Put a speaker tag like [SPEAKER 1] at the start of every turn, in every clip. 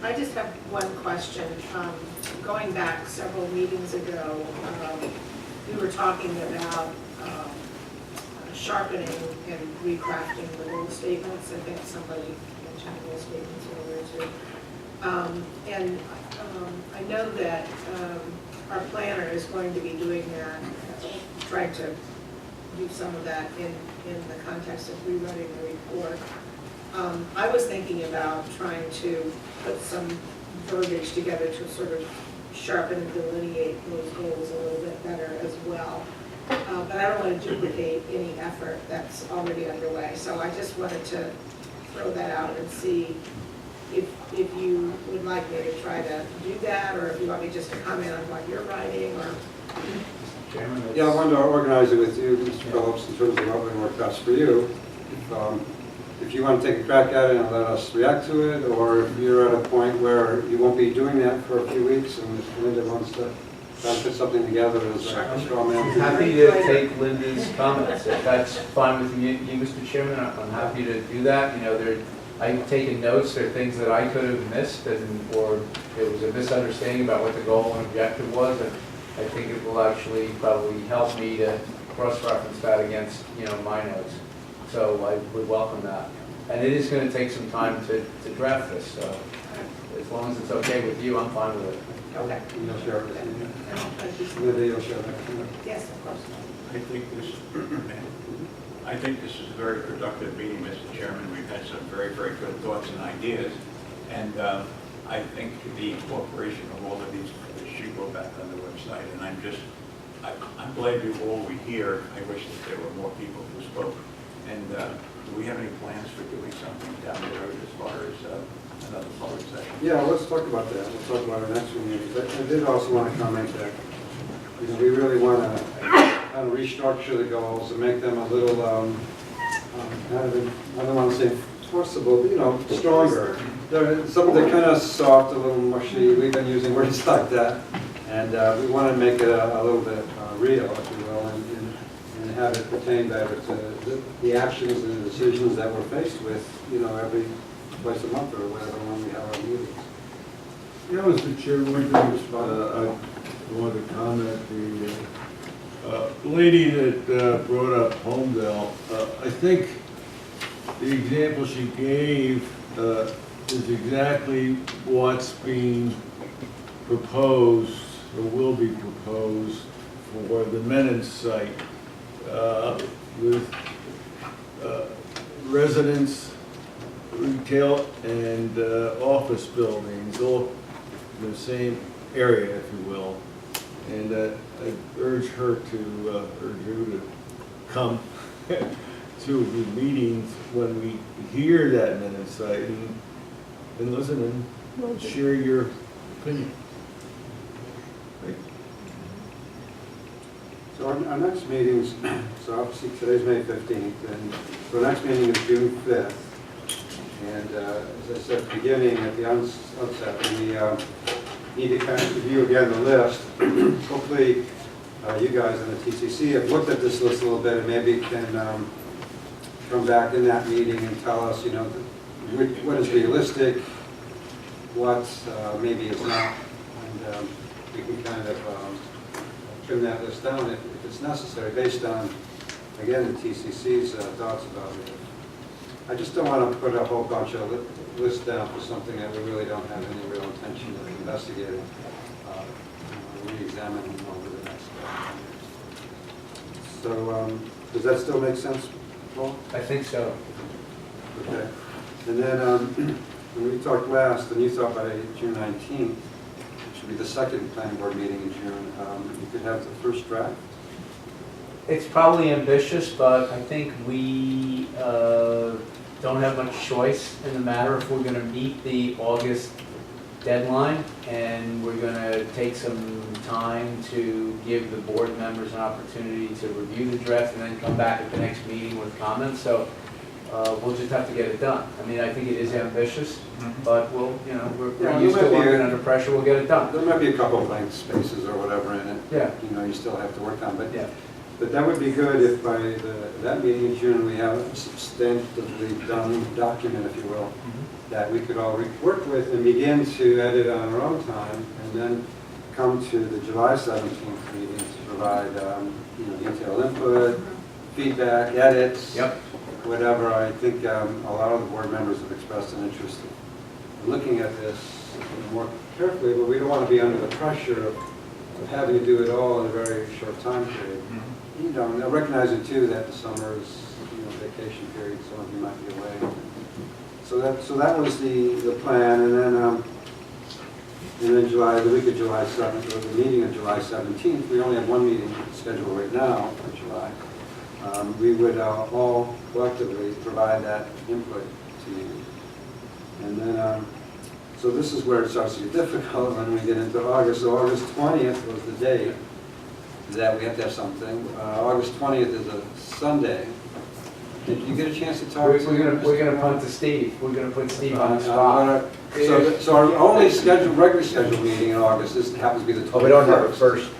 [SPEAKER 1] I just have one question. Going back several meetings ago, we were talking about sharpening and recrafting the goal statements. I think somebody mentioned goal statements earlier too. And I know that our planner is going to be doing that, trying to do some of that in the context of rewriting the report. I was thinking about trying to put some verbiage together to sort of sharpen and delineate those goals a little bit better as well. But I don't want to duplicate any effort that's already underway. So I just wanted to throw that out and see if you would like me to try to do that, or if you want me just to comment on what you're writing, or...
[SPEAKER 2] Chairman,
[SPEAKER 3] Yeah, I wanted to organize it with you, Mr. Phillips, in terms of what would work best for you. If you want to take a crack at it and let us react to it, or if you're at a point where you won't be doing that for a few weeks and if Linda wants to try to put something together as a straw
[SPEAKER 2] I'm
[SPEAKER 3] man.
[SPEAKER 2] happy to take Linda's comments. If that's fine with you, Mr. Chairman, I'm happy to do that. You know, I've taken notes. There are things that I could have missed, or there was a misunderstanding about what the goal and objective was, and I think it will actually probably help me to cross-reference that against, my notes. So I would welcome that. And it is going to take some time to draft this, so as long as it's okay with you, I'm fine with it.
[SPEAKER 1] Okay.
[SPEAKER 3] You'll share it with
[SPEAKER 1] Thank you.
[SPEAKER 3] me. Linda, you'll share that.
[SPEAKER 1] Yes, of course.
[SPEAKER 4] I think this is a very productive meeting, Mr. Chairman. We've had some very, very good thoughts and ideas. And I think the incorporation of all of these should go back on the website. And I'm glad you all were here. I wish that there were more people who spoke. And do we have any plans for doing something down the road as far as another public session?
[SPEAKER 3] Yeah, let's talk about that. Let's talk about our next meeting. I did also want to comment that we really want to kind of restructure the goals and make them a little, I don't want to say forcible, but, stronger. They're kind of soft, a little mushy. We've been using words like that. And we want to make it a little bit real, if you will, and have it pertain better to the actions and the decisions that we're faced with, every twice a month or whatever when we have our meetings.
[SPEAKER 5] Yeah, Mr. Chairman, I wanted to comment. The lady that brought up Homedale, I think the example she gave is exactly what's being proposed or will be proposed for the Menon site with residence, retail, and office buildings, all in the same area, if you will. And I urge her to, urge you to come to the meetings when we hear that Menon site and listen and share your opinion.
[SPEAKER 3] So our next meetings, so obviously today's May 15th, and so our next meeting is June 5th. And as I said at the beginning, at the outset, we need to kind of review again the list. Hopefully you guys in the TCC have looked at this list a little bit and maybe can come back in that meeting and tell us, what is realistic, what maybe is not, and we can kind of trim that list down if it's necessary, based on, again, the TCC's thoughts about it. I just don't want to put a whole bunch of lists down for something that we really don't have any real intention of investigating, re-examining over the next years. So, does that still make sense, Paul?
[SPEAKER 2] I think so.
[SPEAKER 3] Okay. And then, when we talked last, and you thought by June 19th, should be the second planning board meeting in June, you could have the first draft.
[SPEAKER 2] It's probably ambitious, but I think we don't have much choice in the matter if we're going to meet the August deadline, and we're going to take some time to give the board members an opportunity to review the draft and then come back at the next meeting with comments. So we'll just have to get it done. I mean, I think it is ambitious, but we're used to working under pressure. We'll get it done.
[SPEAKER 3] There might be a couple of blank spaces or whatever in it.
[SPEAKER 2] Yeah.
[SPEAKER 3] You still have to work on, but
[SPEAKER 2] Yeah.
[SPEAKER 3] But that would be good if by that meeting in June, we have a substantively done document, if you will, that we could all work with and begin to edit on our own time, and then come to the July 17th meeting to provide, detailed input, feedback, edits.
[SPEAKER 2] Yep.
[SPEAKER 3] Whatever. I think a lot of the board members have expressed an interest in looking at this more carefully, but we don't want to be under the pressure of having to do it all in a very short time period. I recognize it too that the summer is vacation period, some of you might be away. So that was the plan, and then the week of July 7th, or the meeting of July 17th, we only have one meeting scheduled right now for July. We would all collectively provide that input to you. And then, so this is where it starts to get difficult when we get into August. So August 20th was the date that we have to have something. August 20th is a Sunday. Did you get a chance to talk to?
[SPEAKER 2] We're gonna punt to Steve. We're gonna put Steve on the spot.
[SPEAKER 3] So our only regularly scheduled meeting in August happens to be the 21st.
[SPEAKER 6] Oh, we don't have a first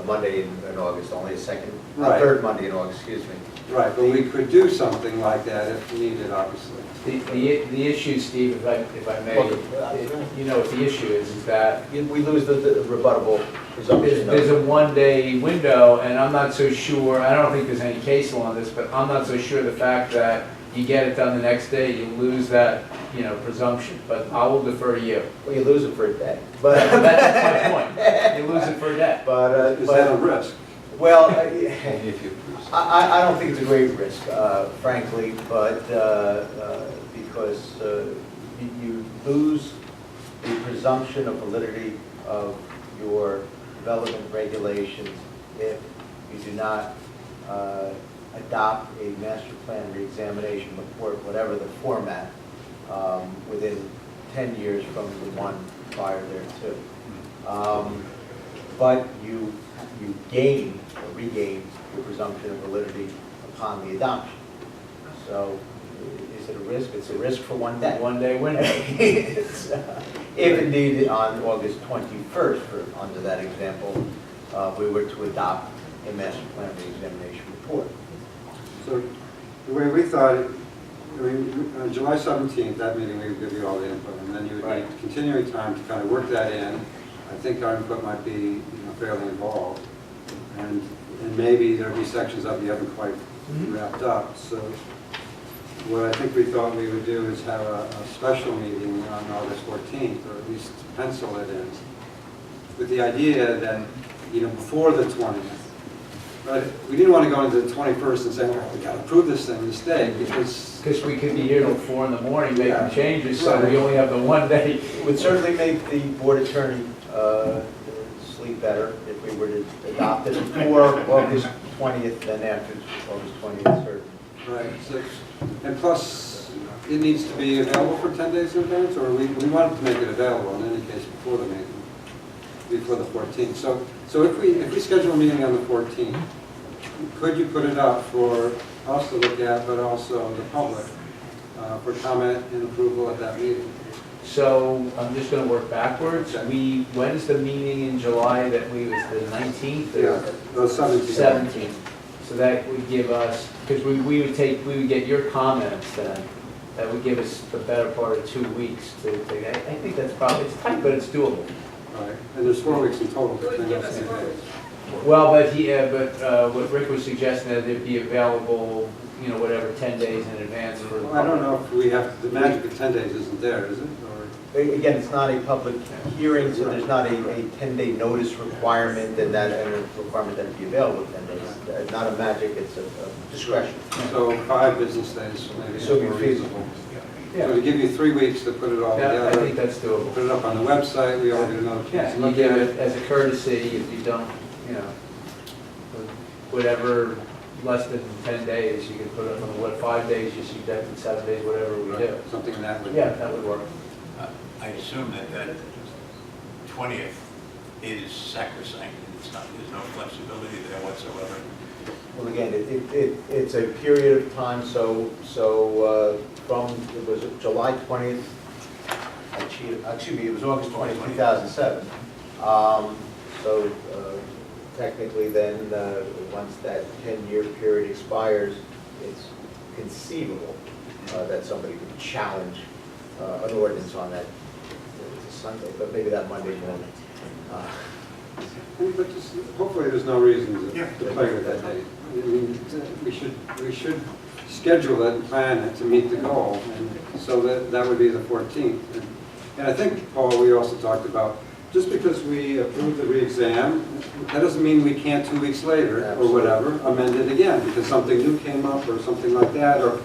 [SPEAKER 6] Monday in August, only a second,
[SPEAKER 3] Right.
[SPEAKER 6] third Monday in August, excuse me.
[SPEAKER 3] Right, but we could do something like that if needed, obviously.
[SPEAKER 2] The issue, Steve, if I may, what the issue is that
[SPEAKER 6] We lose the rebuttable presumption.
[SPEAKER 2] there's a one-day window, and I'm not so sure, I don't think there's any case law on this, but I'm not so sure the fact that you get it done the next day, you lose that, presumption, but I will defer to you.
[SPEAKER 6] Well, you lose it for a day.
[SPEAKER 2] That's my point. You lose it for a day.
[SPEAKER 3] Is that a risk?
[SPEAKER 6] Well,
[SPEAKER 5] If you please.
[SPEAKER 6] I don't think it's a great risk, frankly, but because you lose the presumption of validity of your development regulations if you do not adopt a master plan reexamination report, whatever the format, within 10 years from the one prior thereto. But you gain or regain the presumption of validity upon the adoption. So is it a risk? It's a risk for one day.
[SPEAKER 2] One-day window.
[SPEAKER 6] If indeed on August 21st, under that example, we were to adopt a master plan reexamination report.
[SPEAKER 3] So the way we thought, on July 17th, that meeting, we would give you all the input, and then you would need
[SPEAKER 2] Right.
[SPEAKER 3] continuing time to kind of work that in. I think our input might be fairly involved, and maybe there'd be sections that we haven't quite wrapped up. So what I think we thought we would do is have a special meeting on August 14th, or at least pencil it in, with the idea that, before the 20th. But we didn't want to go into the 21st and say, we got to approve this thing this day, because
[SPEAKER 2] Because we could be here till 4 in the morning making
[SPEAKER 3] Yeah.
[SPEAKER 2] changes, so we only have the one day.
[SPEAKER 6] It would certainly make the board attorney sleep better if we were to adopt it before August 20th than after August 20th, certainly.
[SPEAKER 3] Right, and plus, it needs to be available for 10 days in advance, or we wanted to make it available in any case before the meeting, before the 14th. So if we schedule a meeting on the 14th, could you put it up for us to look at, but also the public, for comment and approval at that meeting?
[SPEAKER 2] So I'm just gonna work backwards. When is the meeting in July that was the 19th? or
[SPEAKER 3] The 17th.
[SPEAKER 2] 17th. So that would give us, because we would get your comments then. That would give us the better part of 2 weeks to take. I think that's probably, it's tight, but it's doable.
[SPEAKER 3] Right, and there's 4 weeks in total.
[SPEAKER 1] It would give us
[SPEAKER 3] between
[SPEAKER 1] more.
[SPEAKER 3] those days.
[SPEAKER 2] Well, but what Rick was suggesting, that it'd be available, whatever, 10 days in advance for the
[SPEAKER 3] Well, I don't
[SPEAKER 2] public.
[SPEAKER 3] know if we have, the magic of 10 days isn't there, is it? Or
[SPEAKER 6] Again, it's not a public hearing, so there's not a 10-day notice requirement and a requirement that it be available in 10 days. Not a magic, it's a discretion.
[SPEAKER 3] So 5 business days, maybe
[SPEAKER 6] So
[SPEAKER 3] more
[SPEAKER 6] be
[SPEAKER 3] reasonable. So
[SPEAKER 2] Yeah,
[SPEAKER 3] to give you 3 weeks to put it all
[SPEAKER 2] I think
[SPEAKER 3] together,
[SPEAKER 2] that's doable.
[SPEAKER 3] put it up on the website, we all get another
[SPEAKER 2] Yeah,
[SPEAKER 3] chance to
[SPEAKER 2] you
[SPEAKER 3] look
[SPEAKER 2] give
[SPEAKER 3] at
[SPEAKER 2] it
[SPEAKER 3] it.
[SPEAKER 2] as a courtesy, if you don't, whatever, less than 10 days, you can put it on 5 days, you suggested 7 days, whatever we do.
[SPEAKER 3] Something in that would.
[SPEAKER 2] Yeah, that would work.
[SPEAKER 4] I assume that 20th is sacrosanct, there's no flexibility there whatsoever.
[SPEAKER 6] Well, again, it's a period of time, so from, it was July 20th, excuse me, it was August 20th, 2007. So technically then, once that 10-year period expires, it's conceivable that somebody could challenge an ordinance on that. It's a Sunday, but maybe that Monday morning.
[SPEAKER 3] But just, hopefully there's no reason
[SPEAKER 4] Yeah.
[SPEAKER 3] to play with that date. I mean, we should schedule it and plan it to meet the goal, and so that would be the 14th. And I think, Paul, we also talked about, just because we approve the re-exam, that doesn't mean we can't 2 weeks later, or whatever, amend it again, because something new came up, or something like that, or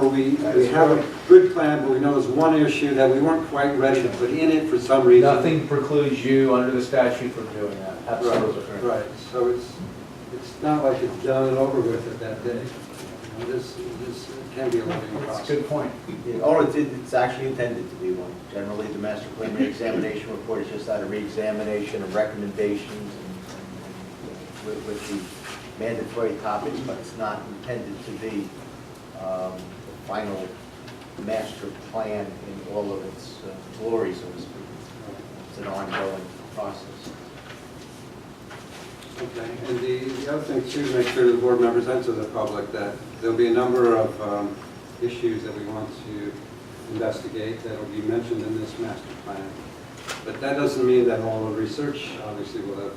[SPEAKER 3] we have a good plan, but we know there's one issue that we weren't quite ready to put in it for some reason.
[SPEAKER 2] Nothing precludes you under the statute from doing that, absolutely.
[SPEAKER 3] Right, so it's not like it's done and over with at that day. You know, this can be a living
[SPEAKER 2] That's a
[SPEAKER 3] process.
[SPEAKER 2] good point.
[SPEAKER 6] It's actually intended to be one. Generally, the master plan re-examination report is just out of re-examination of recommendations and with the mandatory topics, but it's not intended to be the final master plan in all of its glory, so to speak. It's an ongoing process.
[SPEAKER 3] Okay, and the other thing too, to make sure the board members and to the public that there'll be a number of issues that we want to investigate that will be mentioned in this master plan. But that doesn't mean that all the research obviously will have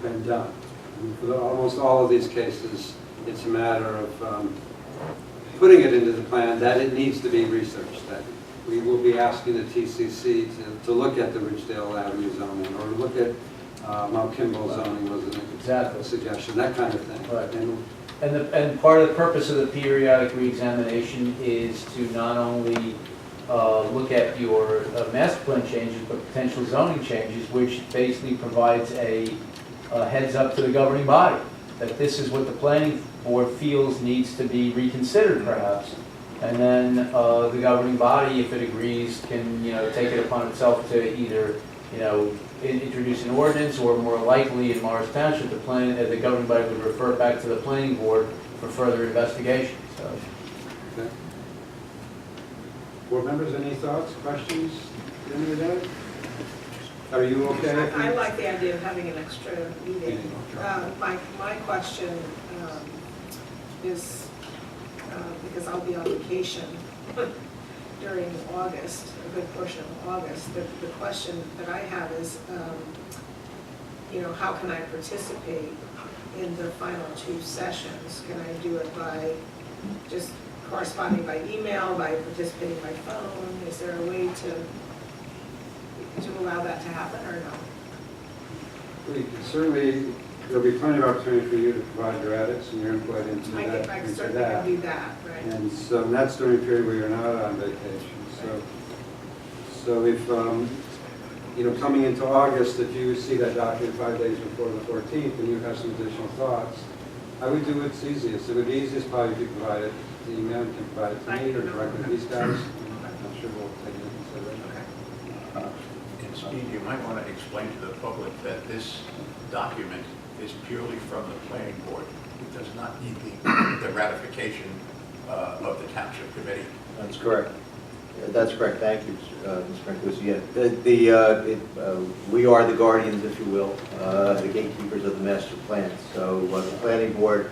[SPEAKER 3] been done. And for almost all of these cases, it's a matter of putting it into the plan that it needs to be researched. That we will be asking the TCC to look at the Ridgedale Avenue zoning, or look at Mount Kimball zoning was
[SPEAKER 2] Exactly.
[SPEAKER 3] a suggestion, that kind of thing.
[SPEAKER 2] Right.
[SPEAKER 3] And
[SPEAKER 2] And part of the purpose of the periodic reexamination is to not only look at your master plan changes, but potential zoning changes, which basically provides a heads up to the governing body, that this is what the planning board feels needs to be reconsidered perhaps. And then the governing body, if it agrees, can, take it upon itself to either, introduce an ordinance, or more likely in Morris Township, the governing body would refer it back to the planning board for further investigation, so.
[SPEAKER 3] Okay. Board members, any thoughts, questions, any of that? Are you okay?
[SPEAKER 1] I like the idea of having an extra meeting. My question is, because I'll be on vacation during August, a good portion of August, the question that I have is, how can I participate in the final 2 sessions? Can I do it by just corresponding by email, by participating by phone? Is there a way to allow that to happen, or no?
[SPEAKER 3] We can certainly, there'll be plenty of opportunity for you to provide your edits and your input into
[SPEAKER 1] I
[SPEAKER 3] that.
[SPEAKER 1] can certainly do that, right?
[SPEAKER 3] And so that's during a period where you're not on vacation. So if, coming into August, if you see that document 5 days before the 14th and you have some additional thoughts, I would do what's easiest. It would be easiest probably if you provide it to email, you can provide it to me or directly to these guys. I'm sure we'll take it into consideration.
[SPEAKER 4] And Steve, you might want to explain to the public that this document is purely from the planning board. It does not need the ratification of the township committee.
[SPEAKER 6] That's correct. That's correct. Thank you, Mr. Francucci. Yeah, we are the guardians, if you will, the gatekeepers of the master plan. So the planning board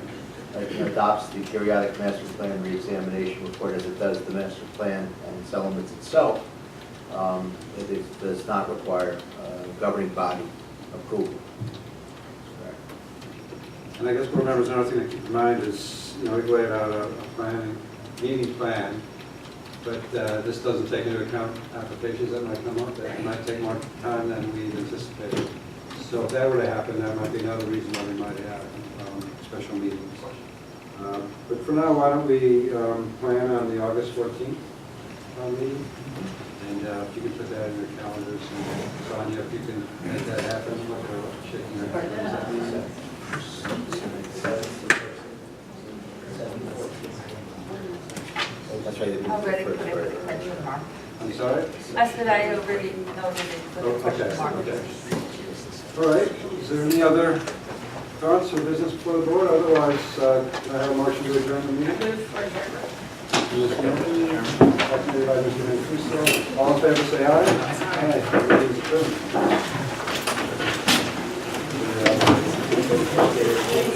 [SPEAKER 6] adopts the periodic master plan reexamination report as it does the master plan and its elements itself. It does not require governing body approval. Correct.
[SPEAKER 3] And I guess board members, another thing to keep in mind is, we've laid out a meeting plan, but this doesn't take into account applications that might come up, that might take more time than we anticipated. So if that were to happen, that might be another reason why we might have special meetings. But for now, why don't we plan on the August 14th meeting? And if you can put that in your calendars, and Sonia, if you can make that happen, shaking your head.
[SPEAKER 6] That's right.
[SPEAKER 7] Already put it with question mark.
[SPEAKER 3] I'm sorry?
[SPEAKER 7] I said I already noted it with
[SPEAKER 3] Oh,
[SPEAKER 7] a question mark.
[SPEAKER 3] okay. All right, is there any other thoughts or business before the board? Otherwise, can I have a motion to adjourn the meeting?
[SPEAKER 1] Move for adjournment.
[SPEAKER 3] Ms. Campbell, seconded by Mr. Mancuso. All in favor, say aye. Aye. Meeting's adjourned.
[SPEAKER 2] appreciate it.